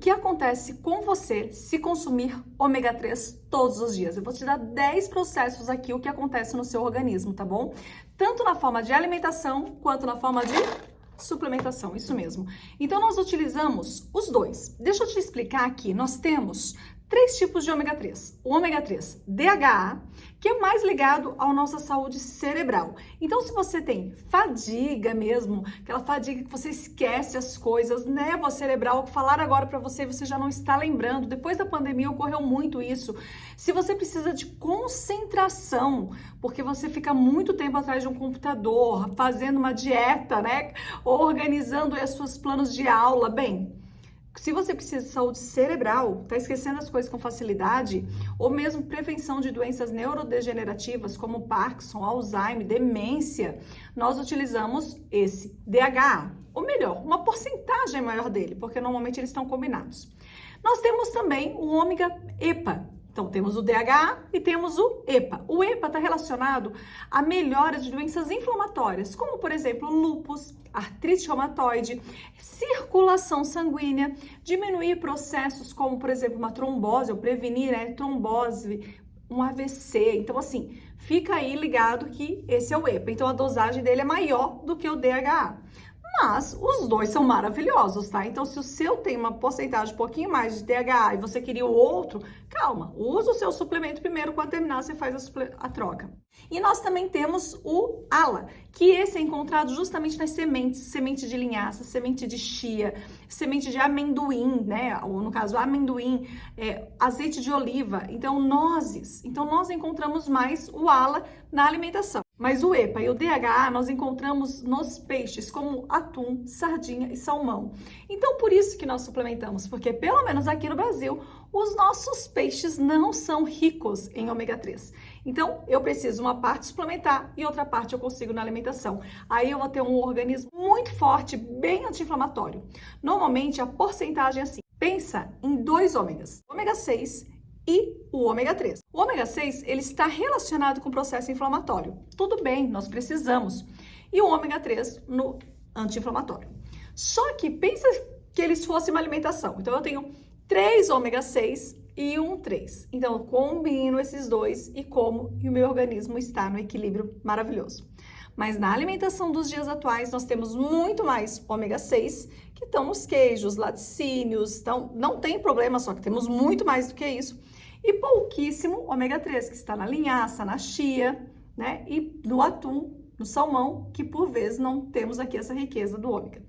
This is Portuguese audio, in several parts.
que acontece com você se consumir ômega 3 todos os dias. Eu vou te dar 10 processos aqui, o que acontece no seu organismo, tá bom? Tanto na forma de alimentação, quanto na forma de suplementação, isso mesmo. Então, nós utilizamos os dois. Deixa eu te explicar aqui, nós temos 3 tipos de ômega 3. O ômega 3 DHA, que é mais ligado à nossa saúde cerebral. Então, se você tem fadiga mesmo, aquela fadiga que você esquece as coisas, névoa cerebral, que falaram agora para você e você já não está lembrando, depois da pandemia ocorreu muito isso. Se você precisa de concentração, porque você fica muito tempo atrás de um computador, fazendo uma dieta, né? Ou organizando os seus planos de aula, bem, se você precisa de saúde cerebral, está esquecendo as coisas com facilidade, ou mesmo prevenção de doenças neurodegenerativas como Parkinson, Alzheimer, demência, nós utilizamos esse DHA. Ou melhor, uma porcentagem maior dele, porque normalmente eles estão combinados. Nós temos também o ômega EPA. Então, temos o DHA e temos o EPA. O EPA está relacionado à melhora de doenças inflamatórias, como, por exemplo, lúpus, artrite reumatoide, circulação sanguínea, diminuir processos como, por exemplo, uma trombose, ou prevenir, né, trombose, um AVC. Então, assim, fica aí ligado que esse é o EPA. Então, a dosagem dele é maior do que o DHA. Mas os dois são maravilhosos, tá? Então, se o seu tem uma porcentagem um pouquinho mais de DHA e você queria o outro, calma, usa o seu suplemento primeiro, quando terminar você faz a troca. E nós também temos o ALA, que esse é encontrado justamente nas sementes, semente de linhaça, semente de chia, semente de amendoim, né? Ou no caso, amendoim, azeite de oliva, então nozes. Então, nós encontramos mais o ALA na alimentação. Mas o EPA e o DHA nós encontramos nos peixes, como atum, sardinha e salmão. Então, por isso que nós suplementamos, porque pelo menos aqui no Brasil, os nossos peixes não são ricos em ômega 3. Então, eu preciso uma parte suplementar e outra parte eu consigo na alimentação. Aí eu vou ter um organismo muito forte, bem anti-inflamatório. Normalmente, a porcentagem é assim. Pensa em 2 ômegas, ômega 6 e o ômega 3. O ômega 6, ele está relacionado com o processo inflamatório. Tudo bem, nós precisamos. E o ômega 3 no anti-inflamatório. Só que pensa que eles fossem uma alimentação. Então, eu tenho 3 ômega 6 e um 3. Então, eu combino esses dois e como, e o meu organismo está no equilíbrio maravilhoso. Mas na alimentação dos dias atuais, nós temos muito mais ômega 6, que estão nos queijos, laticínios, então não tem problema, só que temos muito mais do que isso. E pouquíssimo ômega 3, que está na linhaça, na chia, né? E no atum, no salmão, que por vezes não temos aqui essa riqueza do ômega.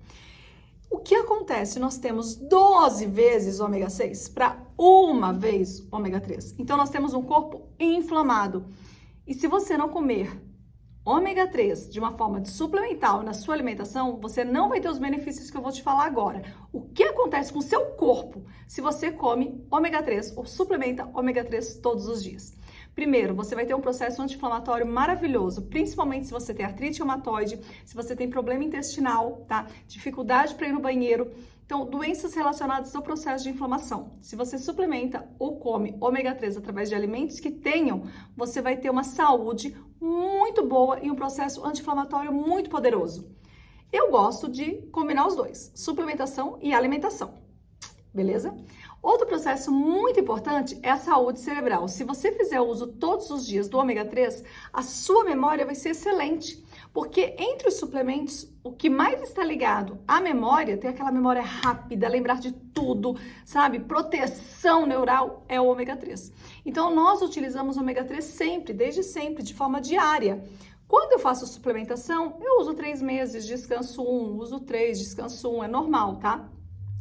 O que acontece? Nós temos 12 vezes ômega 6 para uma vez ômega 3. Então, nós temos um corpo inflamado. E se você não comer ômega 3 de uma forma de suplementar na sua alimentação, você não vai ter os benefícios que eu vou te falar agora. O que acontece com o seu corpo se você come ômega 3 ou suplementa ômega 3 todos os dias? Primeiro, você vai ter um processo anti-inflamatório maravilhoso, principalmente se você tem artrite reumatoide, se você tem problema intestinal, tá? Dificuldade para ir no banheiro. Então, doenças relacionadas ao processo de inflamação. Se você suplementa ou come ômega 3 através de alimentos que tenham, você vai ter uma saúde muito boa e um processo anti-inflamatório muito poderoso. Eu gosto de combinar os dois, suplementação e alimentação. Beleza? Outro processo muito importante é a saúde cerebral. Se você fizer uso todos os dias do ômega 3, a sua memória vai ser excelente. Porque entre os suplementos, o que mais está ligado à memória, tem aquela memória rápida, lembrar de tudo, sabe? Proteção neural é o ômega 3. Então, nós utilizamos o ômega 3 sempre, desde sempre, de forma diária. Quando eu faço suplementação, eu uso 3 meses, descanso 1, uso 3, descanso 1, é normal, tá?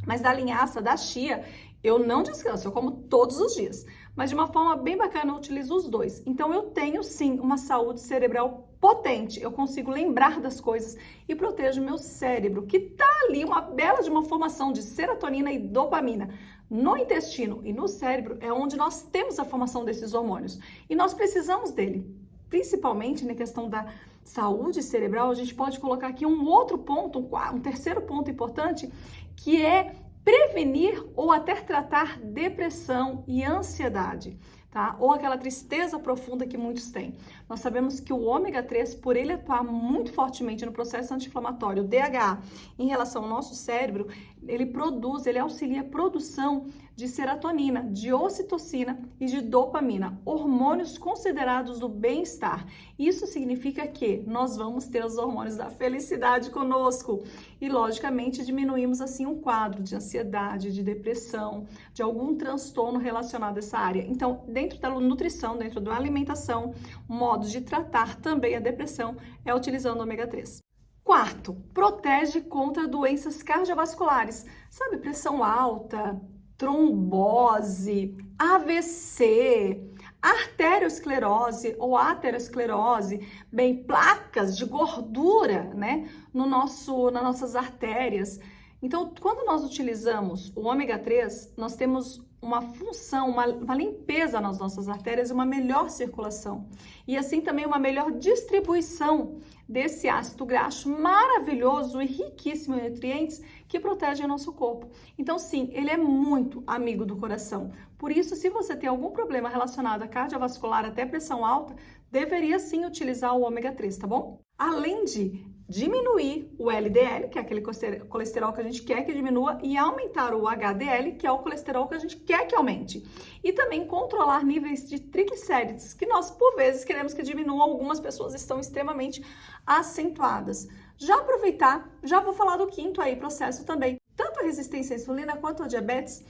Mas da linhaça, da chia, eu não descanso, eu como todos os dias. Mas de uma forma bem bacana, eu utilizo os dois. Então, eu tenho, sim, uma saúde cerebral potente. Eu consigo lembrar das coisas e protejo o meu cérebro, que tá ali, uma bela de uma formação de serotonina e dopamina. No intestino e no cérebro é onde nós temos a formação desses hormônios. E nós precisamos dele. Principalmente na questão da saúde cerebral, a gente pode colocar aqui um outro ponto, um terceiro ponto importante, que é prevenir ou até tratar depressão e ansiedade, tá? Ou aquela tristeza profunda que muitos têm. Nós sabemos que o ômega 3, por ele atuar muito fortemente no processo anti-inflamatório, o DHA, em relação ao nosso cérebro, ele auxilia a produção de serotonina, de ocitocina e de dopamina, hormônios considerados do bem-estar. Isso significa que nós vamos ter os hormônios da felicidade conosco e, logicamente, diminuímos assim um quadro de ansiedade, de depressão, de algum transtorno relacionado a essa área. Então, dentro da nutrição, dentro da alimentação, modo de tratar também a depressão é utilizando o ômega 3. Quarto, protege contra doenças cardiovasculares, sabe, pressão alta, trombose, AVC, arteriosclerose ou aterosclerose, bem, placas de gordura, né, nas nossas artérias. Então, quando nós utilizamos o ômega 3, nós temos uma função, uma limpeza nas nossas artérias e uma melhor circulação. E assim também uma melhor distribuição desse ácido graxo maravilhoso e riquíssimo em nutrientes que protegem o nosso corpo. Então, sim, ele é muito amigo do coração. Por isso, se você tem algum problema relacionado a cardiovascular, até pressão alta, deveria sim utilizar o ômega 3, tá bom? Além de diminuir o LDL, que é aquele colesterol que a gente quer que diminua, e aumentar o HDL, que é o colesterol que a gente quer que aumente. E também controlar níveis de triglicérides, que nós, por vezes, queremos que diminuam, algumas pessoas estão extremamente acentuadas. Já aproveitar, já vou falar do quinto aí processo também. Tanto a resistência à insulina quanto a diabetes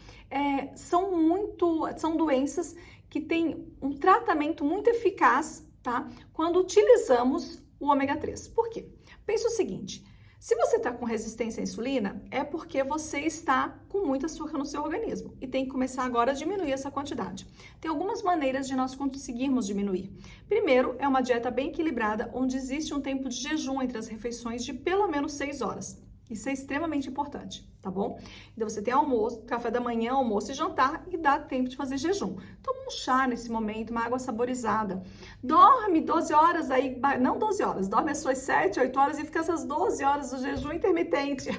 são doenças que têm um tratamento muito eficaz, tá? Quando utilizamos o ômega 3. Por quê? Pensa o seguinte, se você está com resistência à insulina, é porque você está com muito açúcar no seu organismo e tem que começar agora a diminuir essa quantidade. Tem algumas maneiras de nós conseguirmos diminuir. Primeiro, é uma dieta bem equilibrada, onde existe um tempo de jejum entre as refeições de pelo menos 6 horas. Isso é extremamente importante, tá bom? Então, você tem almoço, café da manhã, almoço e jantar e dá tempo de fazer jejum. Toma um chá nesse momento, uma água saborizada. Dorme 12 horas aí, não 12 horas, dorme as suas 7, 8 horas e fica essas 12 horas do jejum intermitente.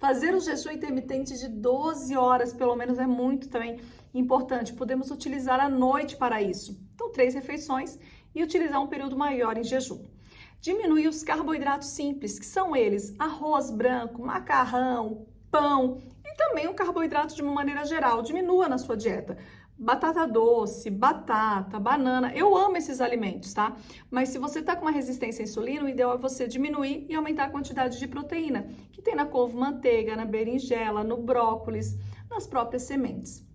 Fazer o jejum intermitente de 12 horas, pelo menos, é muito também importante. Podemos utilizar a noite para isso. Então, 3 refeições e utilizar um período maior em jejum. Diminuir os carboidratos simples, que são eles arroz branco, macarrão, pão e também o carboidrato de uma maneira geral. Diminua na sua dieta. Batata doce, batata, banana. Eu amo esses alimentos, tá? Mas se você tá com uma resistência à insulina, o ideal é você diminuir e aumentar a quantidade de proteína, que tem na couve-manteiga, na berinjela, no brócolis, nas próprias sementes.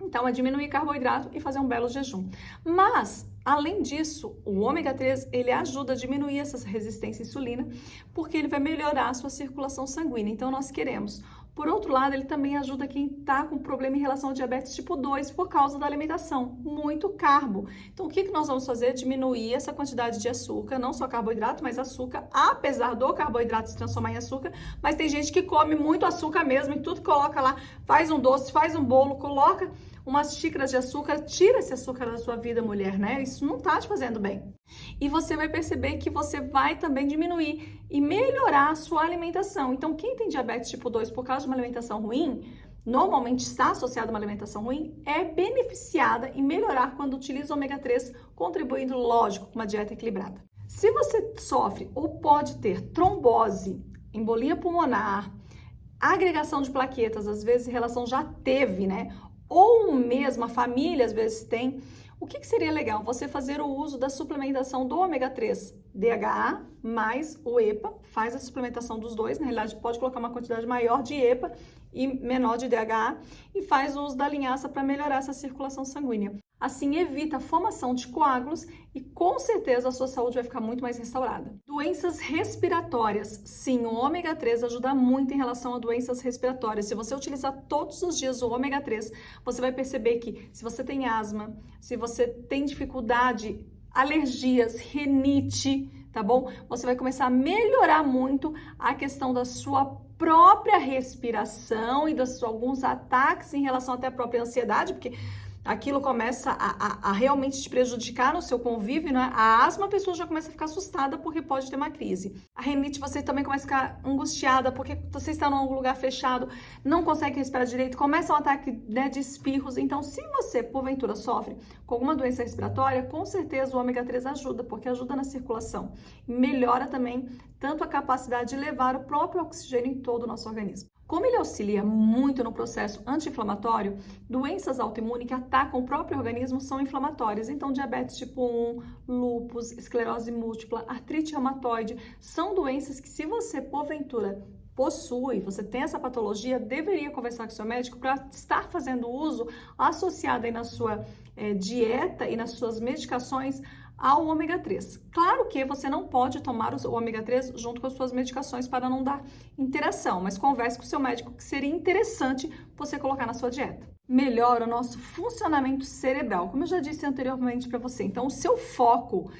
Então, é diminuir carboidrato e fazer um belo jejum. Mas, além disso, o ômega 3, ele ajuda a diminuir essa resistência à insulina, porque ele vai melhorar a sua circulação sanguínea. Então, nós queremos. Por outro lado, ele também ajuda quem está com problema em relação ao diabetes tipo 2 por causa da alimentação, muito carbo. Então, o que nós vamos fazer? Diminuir essa quantidade de açúcar, não só carboidrato, mas açúcar, apesar do carboidrato se transformar em açúcar, mas tem gente que come muito açúcar mesmo e tudo coloca lá, faz um doce, faz um bolo, coloca umas xícaras de açúcar, tira esse açúcar da sua vida, mulher, né? Isso não tá te fazendo bem. E você vai perceber que você vai também diminuir e melhorar a sua alimentação. Então, quem tem diabetes tipo 2 por causa de uma alimentação ruim, normalmente está associada a uma alimentação ruim, é beneficiada em melhorar quando utiliza o ômega 3, contribuindo, lógico, com uma dieta equilibrada. Se você sofre ou pode ter trombose, embolia pulmonar, agregação de plaquetas, às vezes relação já teve, né? Ou mesmo a família às vezes tem, o que seria legal? Você fazer o uso da suplementação do ômega 3, DHA mais o EPA, faz a suplementação dos dois, na realidade pode colocar uma quantidade maior de EPA e menor de DHA e faz o uso da linhaça para melhorar essa circulação sanguínea. Assim, evita a formação de coágulos e com certeza a sua saúde vai ficar muito mais restaurada. Doenças respiratórias. Sim, o ômega 3 ajuda muito em relação a doenças respiratórias. Se você utilizar todos os dias o ômega 3, você vai perceber que se você tem asma, se você tem dificuldade, alergias, rinite, tá bom? Você vai começar a melhorar muito a questão da sua própria respiração e dos alguns ataques em relação até à própria ansiedade, porque aquilo começa a realmente te prejudicar no seu convívio, né? A asma, a pessoa já começa a ficar assustada porque pode ter uma crise. A rinite, você também começa a ficar angustiada porque você está num lugar fechado, não consegue respirar direito, começa um ataque, né, de espirros. Então, se você, porventura, sofre com alguma doença respiratória, com certeza o ômega 3 ajuda, porque ajuda na circulação. Melhora também tanto a capacidade de levar o próprio oxigênio em todo o nosso organismo. Como ele auxilia muito no processo anti-inflamatório, doenças autoimunes que atacam o próprio organismo são inflamatórias. Então, diabetes tipo 1, lúpus, esclerose múltipla, artrite reumatoide, são doenças que, se você, porventura, possui, você tem essa patologia, deveria conversar com seu médico para estar fazendo uso associado aí na sua dieta e nas suas medicações ao ômega 3. Claro que você não pode tomar o ômega 3 junto com as suas medicações para não dar interação, mas converse com o seu médico que seria interessante você colocar na sua dieta. Melhora o nosso funcionamento cerebral, como eu já disse anteriormente para você. Então, o seu foco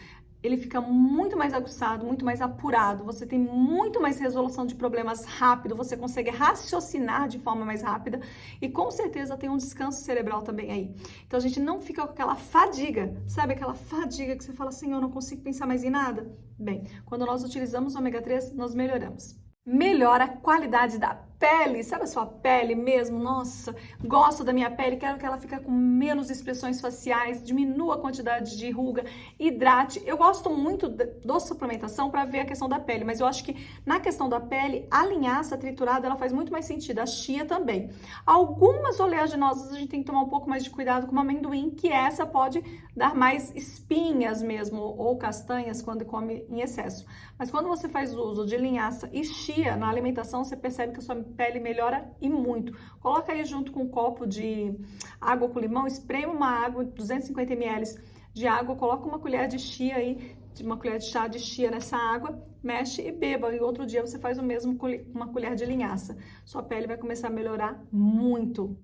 ele fica muito mais aguçado, muito mais apurado, você tem muito mais resolução de problemas rápido, você consegue raciocinar de forma mais rápida e com certeza tem um descanso cerebral também aí. Então a gente não fica com aquela fadiga, sabe aquela fadiga que você fala assim, eu não consigo pensar mais em nada? Bem, quando nós utilizamos o ômega 3, nós melhoramos. Melhora a qualidade da pele, sabe a sua pele mesmo? Nossa, gosto da minha pele, quero que ela fique com menos expressões faciais, diminua a quantidade de ruga, hidrate. Eu gosto muito da suplementação para ver a questão da pele, mas eu acho que na questão da pele, a linhaça triturada, ela faz muito mais sentido, a chia também. Algumas oleaginosas a gente tem que tomar um pouco mais de cuidado com o amendoim, que essa pode dar mais espinhas mesmo, ou castanhas quando come em excesso. Mas quando você faz uso de linhaça e chia na alimentação, você percebe que a sua pele melhora e muito. Coloca aí junto com um copo de água com limão, espreme uma água, 250 ml de água, coloca uma colher de chia aí, uma colher de chá de chia nessa água, mexe e beba. E outro dia você faz o mesmo com uma colher de linhaça. Sua pele vai começar a melhorar muito.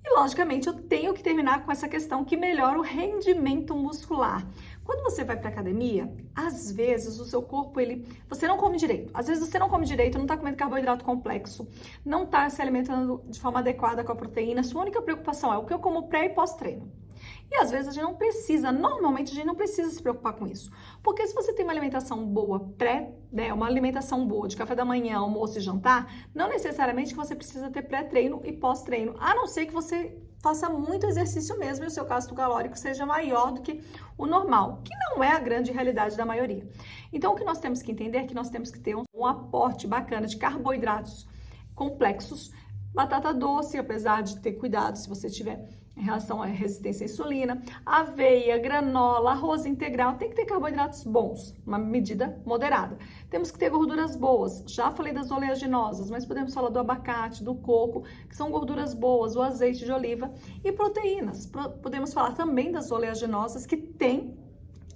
E, logicamente, eu tenho que terminar com essa questão que melhora o rendimento muscular. Quando você vai para academia, às vezes o seu corpo, você não come direito. Às vezes você não come direito, não está comendo carboidrato complexo, não está se alimentando de forma adequada com a proteína. Sua única preocupação é o que eu como pré e pós-treino. E às vezes a gente não precisa, normalmente a gente não precisa se preocupar com isso. Porque se você tem uma alimentação boa uma alimentação boa de café da manhã, almoço e jantar, não necessariamente que você precisa ter pré-treino e pós-treino, a não ser que você faça muito exercício mesmo e o seu gasto calórico seja maior do que o normal, que não é a grande realidade da maioria. Então o que nós temos que entender é que nós temos que ter um aporte bacana de carboidratos complexos, batata doce, apesar de ter cuidado se você tiver em relação à resistência à insulina, aveia, granola, arroz integral, tem que ter carboidratos bons, uma medida moderada. Temos que ter gorduras boas, já falei das oleaginosas, mas podemos falar do abacate, do coco, que são gorduras boas, o azeite de oliva e proteínas. Podemos falar também das oleaginosas, que tem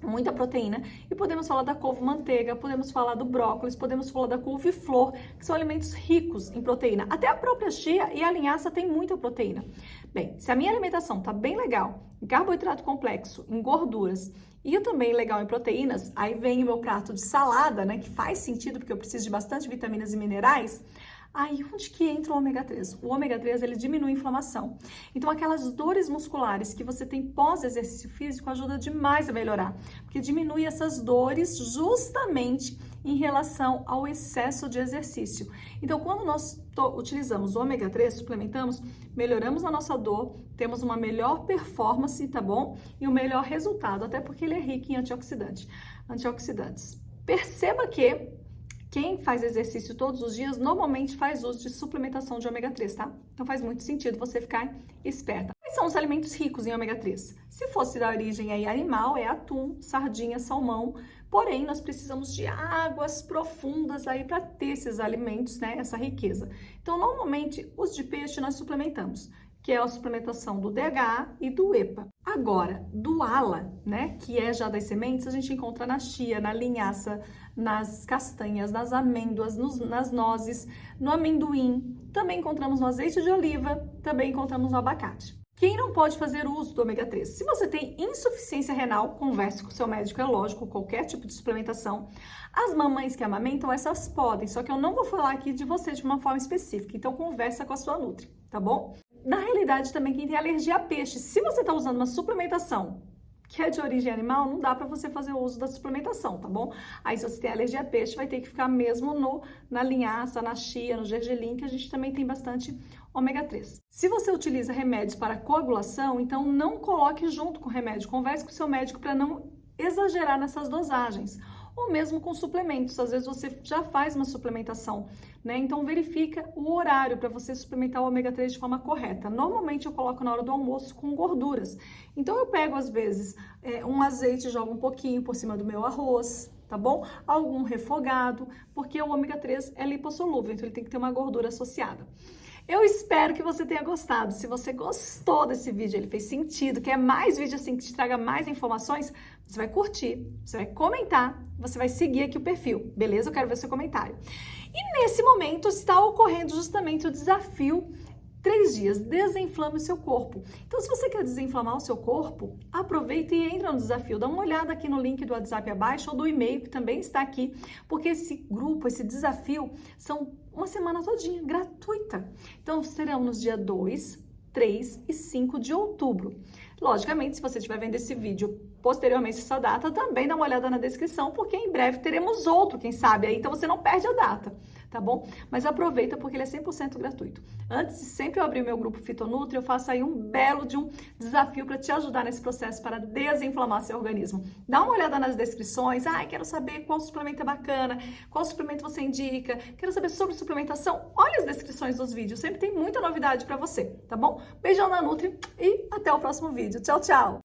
muita proteína, e podemos falar da couve-manteiga, podemos falar do brócolis, podemos falar da couve-flor, que são alimentos ricos em proteína. Até a própria chia e a linhaça tem muita proteína. Bem, se a minha alimentação tá bem legal, em carboidrato complexo, em gorduras, e também legal em proteínas, aí vem o meu prato de salada, né, que faz sentido porque eu preciso de bastante vitaminas e minerais. Aí, onde que entra o ômega 3? O ômega 3, ele diminui a inflamação. Então, aquelas dores musculares que você tem pós-exercício físico ajuda demais a melhorar, porque diminui essas dores justamente em relação ao excesso de exercício. Então, quando nós utilizamos o ômega 3, suplementamos, melhoramos a nossa dor, temos uma melhor performance, tá bom? E um melhor resultado, até porque ele é rico em antioxidantes. Perceba que quem faz exercício todos os dias normalmente faz uso de suplementação de ômega 3, tá? Então faz muito sentido você ficar esperta. Quais são os alimentos ricos em ômega 3? Se fosse da origem aí animal, é atum, sardinha, salmão. Porém, nós precisamos de águas profundas aí para ter esses alimentos, né? Essa riqueza. Então, normalmente, os de peixe nós suplementamos, que é a suplementação do DHA e do EPA. Agora, do ALA, né, que é já das sementes, a gente encontra na chia, na linhaça, nas castanhas, nas amêndoas, nas nozes, no amendoim, também encontramos no azeite de oliva, também encontramos no abacate. Quem não pode fazer uso do ômega 3? Se você tem insuficiência renal, converse com o seu médico, é lógico, qualquer tipo de suplementação. As mamães que amamentam, essas podem, só que eu não vou falar aqui de você de uma forma específica, então conversa com a sua nutri, tá bom? Na realidade, também quem tem alergia a peixe, se você está usando uma suplementação que é de origem animal, não dá para você fazer o uso da suplementação, tá bom? Aí, se você tem alergia a peixe, vai ter que ficar mesmo na linhaça, na chia, no gergelim, que a gente também tem bastante ômega 3. Se você utiliza remédios para coagulação, então não coloque junto com o remédio. Converse com o seu médico para não exagerar nessas dosagens. ou mesmo com suplementos. Às vezes você já faz uma suplementação, né? Então verifica o horário para você suplementar o ômega 3 de forma correta. Normalmente eu coloco na hora do almoço com gorduras. Então eu pego às vezes um azeite e jogo um pouquinho por cima do meu arroz, tá bom? Algum refogado, porque o ômega 3 é lipossolúvel, então ele tem que ter uma gordura associada. Eu espero que você tenha gostado. Se você gostou desse vídeo, ele fez sentido, quer mais vídeo assim que te traga mais informações, você vai curtir, você vai comentar, você vai seguir aqui o perfil, beleza? Eu quero ver seu comentário. E nesse momento está ocorrendo justamente o desafio 3 dias, desinflame o seu corpo. Então, se você quer desinflamar o seu corpo, aproveita e entra no desafio. Dá uma olhada aqui no link do WhatsApp abaixo ou do e-mail que também está aqui, porque esse grupo, esse desafio, são uma semana todinha, gratuita. Então, serão nos dias 2, 3 e 5 de outubro. Logicamente, se você estiver vendo esse vídeo posteriormente a essa data, também dá uma olhada na descrição, porque em breve teremos outro, quem sabe, aí então você não perde a data, tá bom? Mas aproveita porque ele é 100% gratuito. Antes de sempre eu abrir o meu grupo Fitonutri, eu faço aí um belo de um desafio para te ajudar nesse processo para desinflamar seu organismo. Dá uma olhada nas descrições, quero saber qual suplemento é bacana, qual suplemento você indica, quero saber sobre suplementação, olha as descrições dos vídeos, sempre tem muita novidade para você, tá bom? Beijão na Nutri e até o próximo vídeo. Tchau, tchau!